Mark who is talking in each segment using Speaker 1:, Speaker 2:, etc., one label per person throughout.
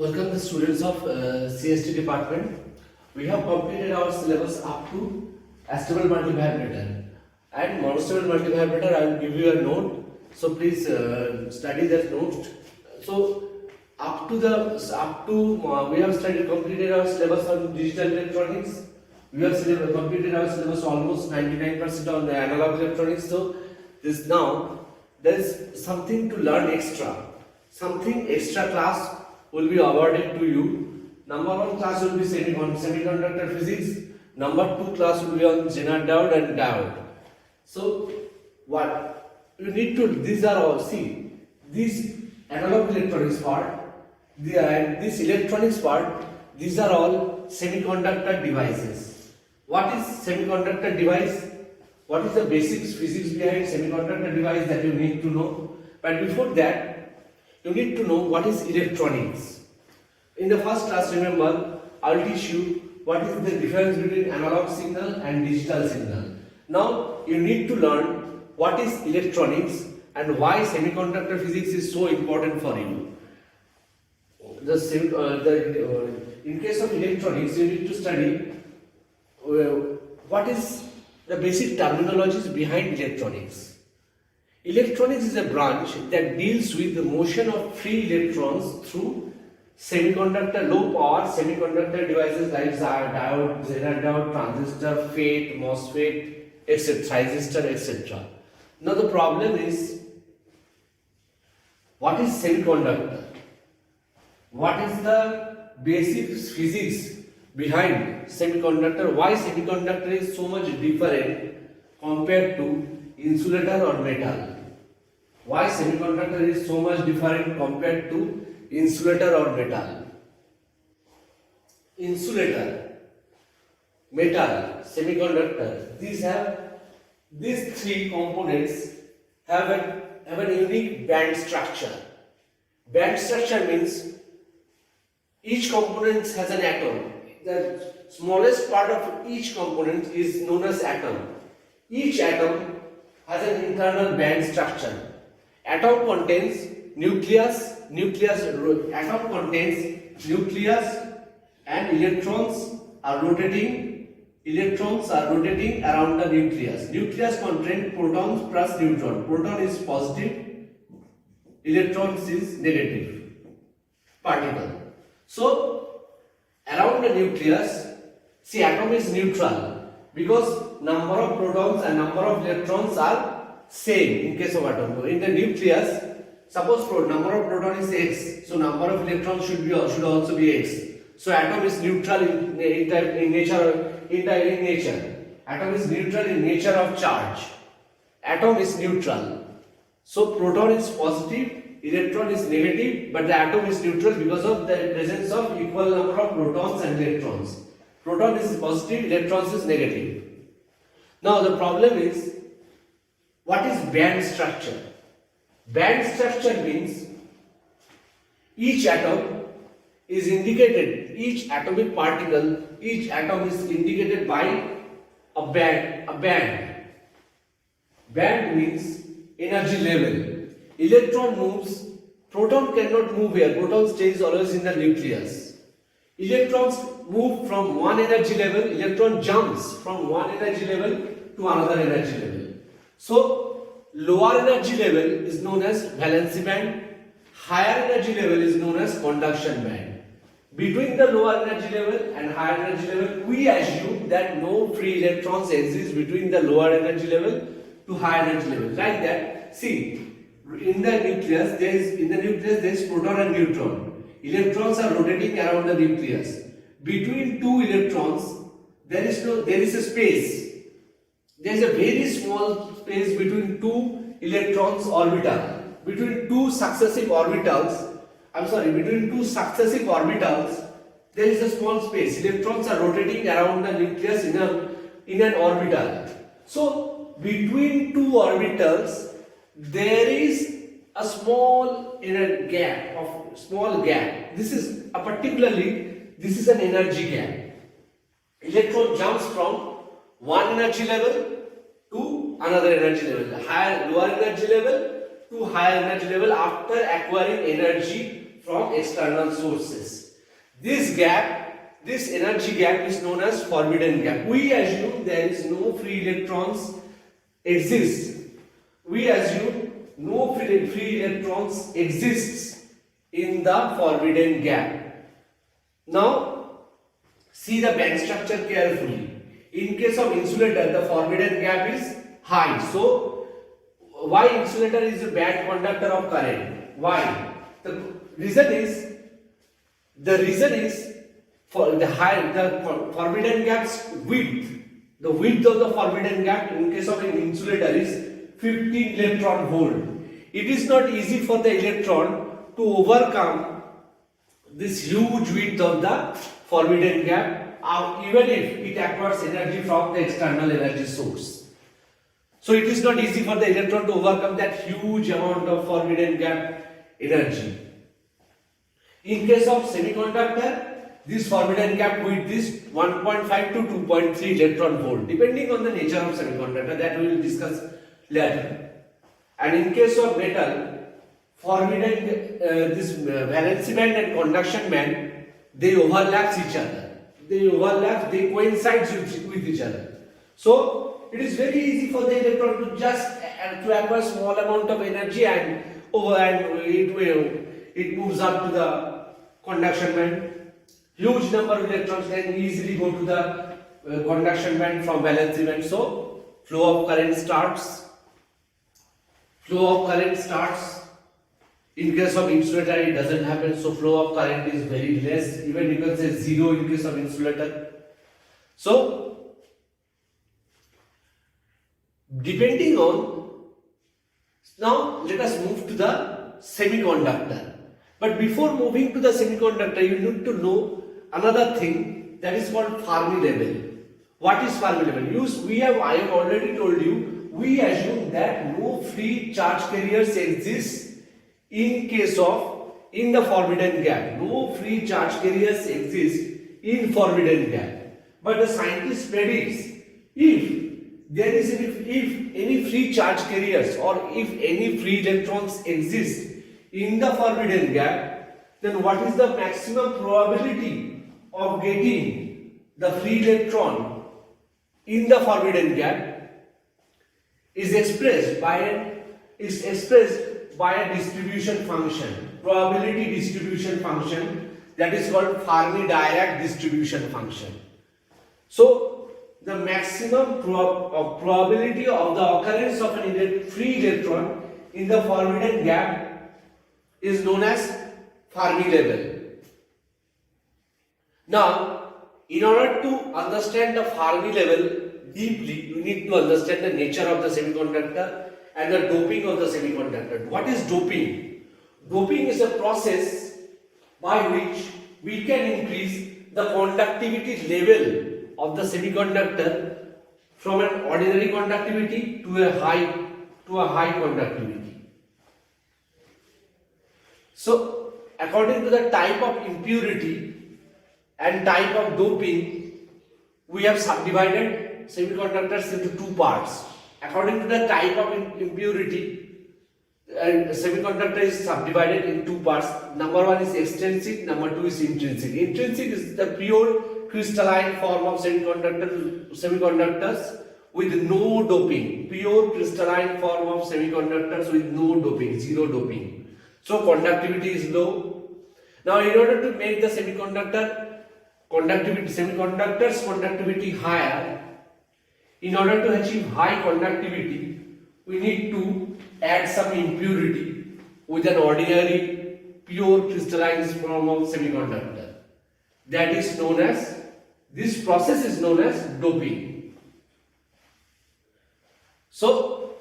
Speaker 1: Welcome the students of CST department. We have completed our syllabus up to stable multivibrator and monostable multivibrator. I will give you a note. So please study that note. So we have completed our syllabus on digital electronics. We have completed our syllabus almost 99% on the analog electronics. So this now there is something to learn extra. Something extra class will be awarded to you. Number 1 class will be semiconductor physics. Number 2 class will be on Zener diode and diode. So what you need to, these are all, see, this analog electronics part and this electronics part, these are all semiconductor devices. What is semiconductor device? What is the basics physics behind semiconductor device that you need to know? But before that, you need to know what is electronics. In the first class, remember, I will teach you what is the difference between analog signal and digital signal. Now, you need to learn what is electronics and why semiconductor physics is so important for you. In case of electronics, you need to study what is the basic terminologies behind electronics. Electronics is a branch that deals with the motion of free electrons through semiconductor, low power semiconductor devices like diode, Zener diode, transistor, FET, MOSFET, etc., transistor, etc. Now the problem is, what is semiconductor? What is the basic physics behind semiconductor? Why semiconductor is so much different compared to insulator or metal? Why semiconductor is so much different compared to insulator or metal? Insulator, metal, semiconductor, these three components have a unique band structure. Band structure means each component has an atom. The smallest part of each component is known as atom. Each atom has an internal band structure. Atom contains nucleus, atom contains nucleus, and electrons are rotating around the nucleus. Nucleus contains protons plus neutron. Proton is positive, electrons is negative particle. So around the nucleus, see, atom is neutral because number of protons and number of electrons are same in case of atom. In the nucleus, suppose number of proton is x, so number of electrons should also be x. So atom is neutral in nature. Atom is neutral in nature of charge. Atom is neutral. So proton is positive, electron is negative, but the atom is neutral because of the presence of equal number of protons and electrons. Proton is positive, electrons is negative. Now the problem is, what is band structure? Band structure means each atom is indicated, each atomic particle, each atom is indicated by a band. Band means energy level. Electron moves, proton cannot move here, proton stays always in the nucleus. Electrons move from one energy level, electron jumps from one energy level to another energy level. So lower energy level is known as valency band, higher energy level is known as conduction band. Between the lower energy level and higher energy level, we assume that no free electrons exist between the lower energy level to higher energy level. Like that, see, in the nucleus there is proton and neutron. Electrons are rotating around the nucleus. Between two electrons there is a space. There is a very small space between two electrons orbital. Between two successive orbitals, there is a small space. Electrons are rotating around the nucleus in an orbital. So between two orbitals, there is a small inner gap, This is an energy gap. Electron jumps from one energy level to another energy level, lower energy level to higher energy level after acquiring energy from external sources. This gap, this energy gap is known as forbidden gap. We assume there is no free electrons exist. We assume no free electrons exists in the forbidden gap. Now, see the band structure carefully. In case of insulator, the forbidden gap is high. So, why insulator is a bad conductor of current? Why? The reason is for the forbidden gap's width. The width of the forbidden gap in case of an insulator is 15 electron volt. It is not easy for the electron to overcome this huge width of the forbidden gap, even if it acquires energy from the external energy source. So it is not easy for the electron to overcome that huge amount of forbidden gap energy. In case of semiconductor, this forbidden gap width is 1.5 to 2.3 electron volt, depending on the nature of semiconductor, that we will discuss later. And in case of metal, forbidden this valency band and conduction band, they overlap each other. They coincide with each other. So it is very easy for the electron to just to acquire small amount of energy and it moves up to the conduction band. Huge number of electrons can easily go to the conduction band from valency band. So flow of current starts. In case of insulator, it doesn't happen. So flow of current is very less. Even you can say zero in case of insulator. So depending on, now let us move to the semiconductor. But before moving to the semiconductor, you need to know another thing that is called Fermi level. What is Fermi level? I have already told you, we assume that no free charge carriers exist in the forbidden gap. No free charge carriers exist in forbidden gap. But the scientist predicts if any free charge carriers or if any free electrons exist in the forbidden gap, then what is the maximum probability of getting the free electron in the forbidden gap is expressed by a distribution function, probability distribution function, that is called Fermi-Dirac distribution function. So the maximum probability of the occurrence of an free electron in the forbidden gap is known as Fermi level. Now, in order to understand the Fermi level deeply, you need to understand the nature of the semiconductor and the doping of the semiconductor. What is doping? Doping is a process by which we can increase the conductivity level of the semiconductor from an ordinary conductivity to a high conductivity. So, according to the type of impurity and type of doping, we have subdivided semiconductors into two parts. According to the type of impurity, and semiconductor is subdivided in two parts. Number one is extrinsic, number two is intrinsic. Intrinsic is the pure crystalline form of semiconductors with no doping. Pure crystalline form of semiconductors with no doping, zero doping. So conductivity is low. Now in order to make the semiconductor's conductivity higher, in order to achieve high conductivity, we need to add some impurity with an ordinary pure crystalline form of semiconductor. That is known as, this process is known as doping. So,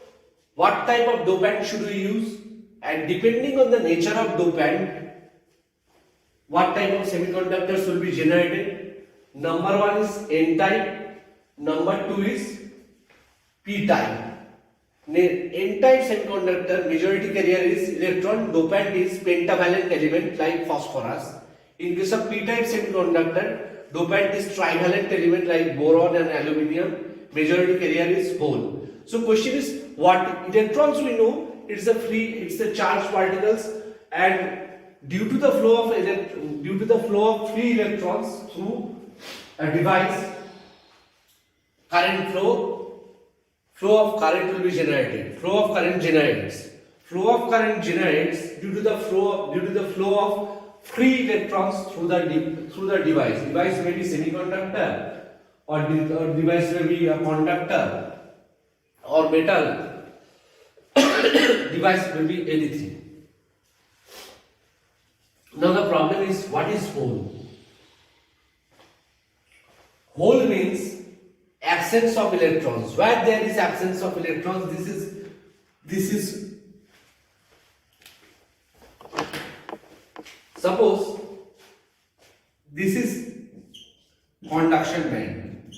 Speaker 1: what type of dopant should we use? And depending on the nature of dopant, what type of semiconductors will be generated? Number one is N-type, number two is P-type. N-type semiconductor, majority carrier is electron, dopant is pentavalent element like phosphorus. In case of P-type semiconductor, dopant is trivalent element like boron and aluminium, majority carrier is hole. So question is, what electrons we know, it's the charged particles, and due to the flow of free electrons through a device, current flow of current will be generated. Flow of current generates due to the flow of free electrons through the device. Device may be semiconductor, or device may be a conductor or metal. Device may be anything. Now the problem is, what is hole? Hole means absence of electrons. Where there is absence of electrons, this is suppose this is conduction band.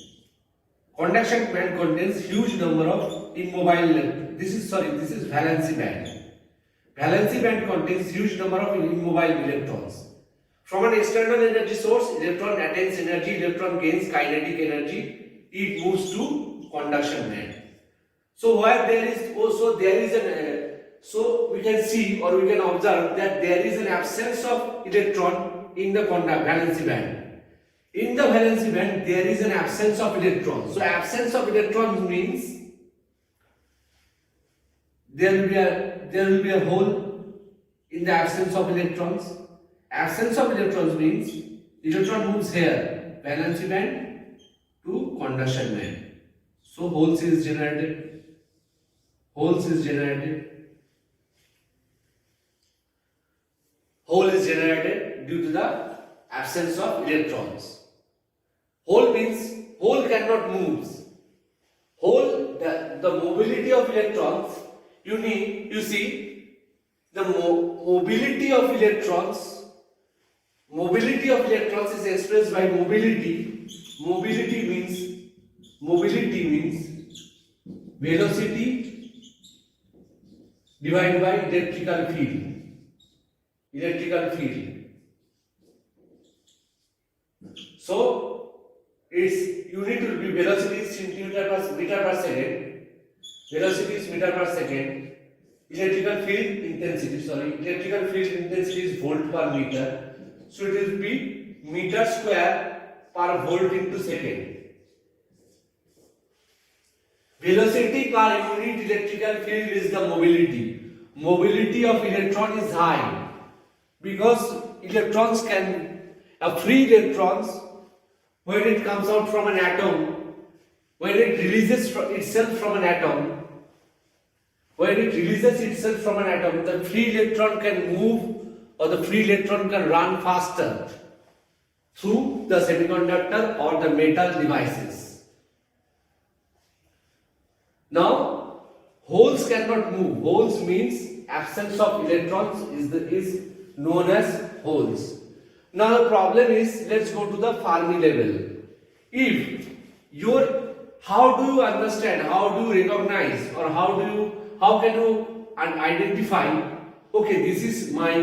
Speaker 1: Conduction band contains huge number of immobile. This is valency band. Valency band contains huge number of immobile electrons. From an external energy source, electron attains energy, electron gains kinetic energy, it moves to conduction band. So where there is also so we can see or we can observe that there is an absence of electron in the valency band. In the valency band there is an absence of electrons. So absence of electrons means there will be a hole in the absence of electrons. Absence of electrons means electron moves here, valency band to conduction band. So holes is generated. Hole is generated due to the absence of electrons. Hole means hole cannot move. Hole, the mobility of electrons, you see the mobility of electrons is expressed by mobility. Mobility means velocity divided by electrical field. So its unit will be velocity is meter per second. Velocity is meter per second. Electrical field intensity is volt per meter. So it will be meter square per volt into second. Velocity per unit electrical field is the mobility. Mobility of electron is high because free electrons, when it comes out from an atom, when it releases itself from an atom, the free electron can move or the free electron can run faster through the semiconductor or the metal devices. Now, holes cannot move. Holes means absence of electrons is known as holes. Now the problem is, let's go to the Fermi level. How do you understand, how do you recognize, or how can you identify, okay, this is my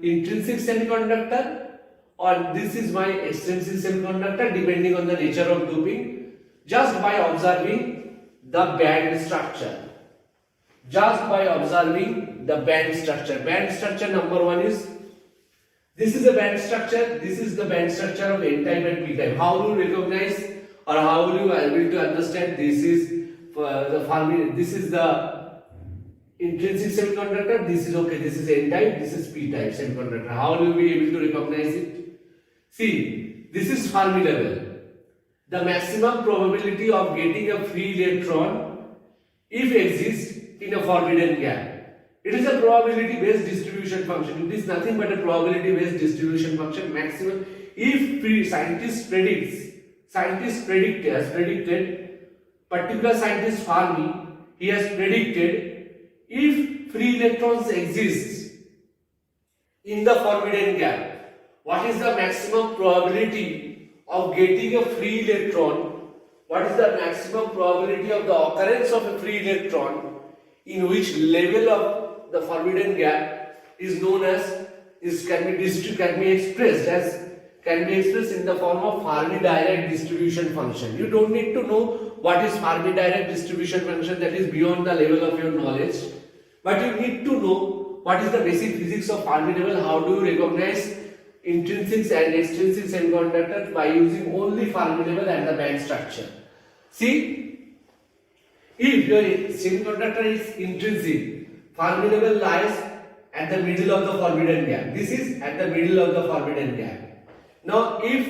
Speaker 1: intrinsic semiconductor or this is my extrinsic semiconductor, depending on the nature of doping, just by observing the band structure. Band structure number one is, this is a band structure. This is the band structure of N type and P type. How do you recognize or how will you able to understand this is the Fermi? This is the intrinsic semiconductor. This is N type. This is P type semiconductor. How will you be able to recognize it? See, this is Fermi level. The maximum probability of getting a free electron, if exists in a forbidden gap. It is a probability based distribution function. It is nothing but a probability based distribution function. Maximum, if scientist predicted, particular scientist Fermi, he has predicted, if free electrons exist in the forbidden gap, what is the maximum probability of getting a free electron? What is the maximum probability of the occurrence of a free electron in which level of the forbidden gap is known as, can be expressed in the form of Fermi-Dirac distribution function. You don't need to know what is Fermi-Dirac distribution function, that is beyond the level of your knowledge, but you need to know what is the basic physics of Fermi level? How do you recognize intrinsic and extrinsic semiconductor by using only Fermi level and the band structure? See, if your semiconductor is intrinsic, Fermi level lies at the middle of the forbidden gap. This is at the middle of the forbidden gap. Now, if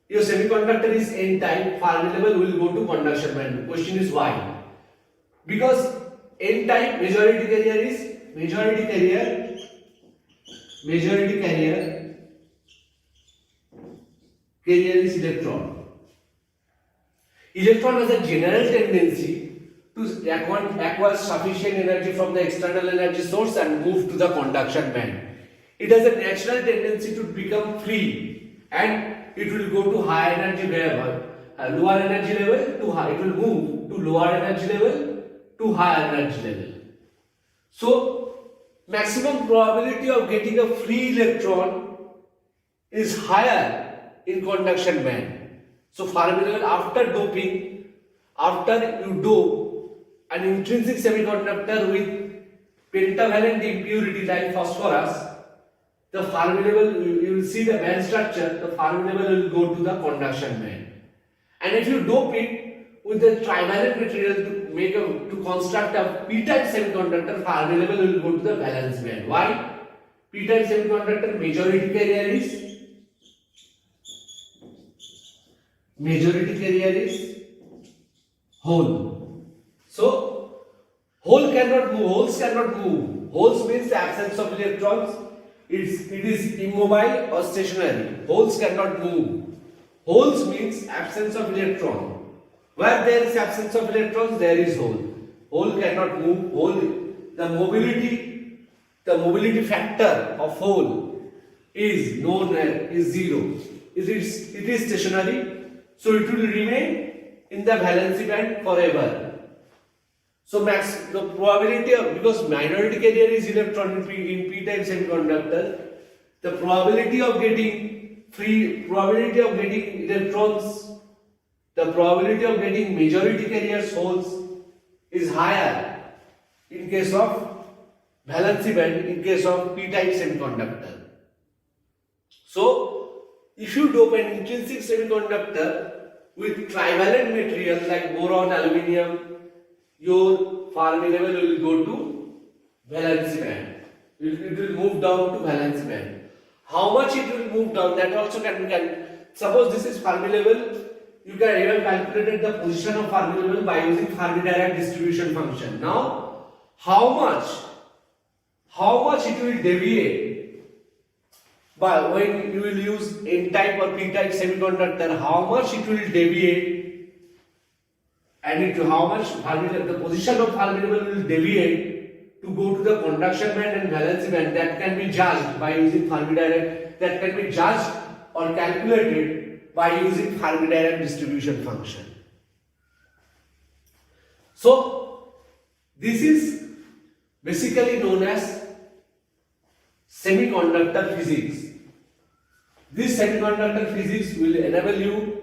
Speaker 1: your semiconductor is n-type, Fermi level will go to conduction band. Question is why? Because n-type majority carrier is electron. Electron has a general tendency to acquire sufficient energy from the external energy source and move to the conduction band. It has a natural tendency to become free and it will go to high energy level, lower energy level to high. It will move to lower energy level to high energy level. So, maximum probability of getting a free electron is higher in conduction band. So, Fermi level after doping, after you dope an intrinsic semiconductor with pentavalent impurity like phosphorus, the Fermi level, you will see the band structure, the Fermi level will go to the conduction band. And if you dope it with the trivalent material to construct a p-type semiconductor, Fermi level will go to the valence band. Why? P-type semiconductor majority carrier is hole. So holes cannot move. Holes means the absence of electrons. It is immobile or stationary. Holes cannot move. Holes means absence of electron. Where there is absence of electrons, there is hole. Hole cannot move. The mobility factor of hole is known as zero. It is stationary, so it will remain in the valency band forever. So the probability of, because minority carrier is electron in p-type semiconductor, the probability of getting electrons, the probability of getting majority carrier holes is higher in case of valency band, in case of p-type semiconductor. So if you dope an intrinsic semiconductor with trivalent material like boron, aluminium, your Fermi level will go to valency band. It will move down to valency band. How much it will move down, that also can suppose this is Fermi level, you can even calculate the position of Fermi level by using Fermi-Dirac distribution function. Now, how much it will deviate by when you will use n-type or p-type semiconductor, how much it will deviate, and how much the position of Fermi level will deviate to go to the conduction band and valency band, that can be judged by using Fermi-Dirac, that can be judged or calculated by using Fermi-Dirac distribution function. So this is basically known as semiconductor physics. This semiconductor physics will enable you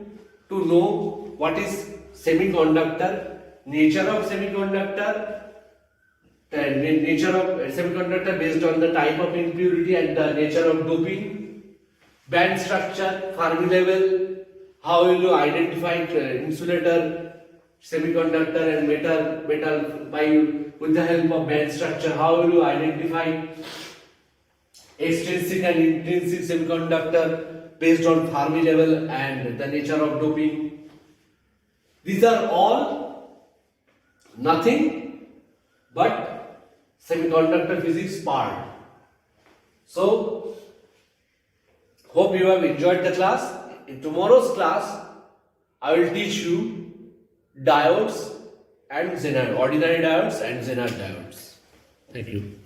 Speaker 1: to know what is semiconductor, nature of semiconductor, based on the type of impurity and the nature of doping, band structure, Fermi level, how will you identify insulator, semiconductor and metal with the help of band structure, how will you identify extrinsic and intrinsic semiconductor based on Fermi level and the nature of doping. These are all nothing but semiconductor physics part. So, hope you have enjoyed the class. In tomorrow's class, I will teach you diodes and Zener, ordinary diodes and Zener diodes. Thank you.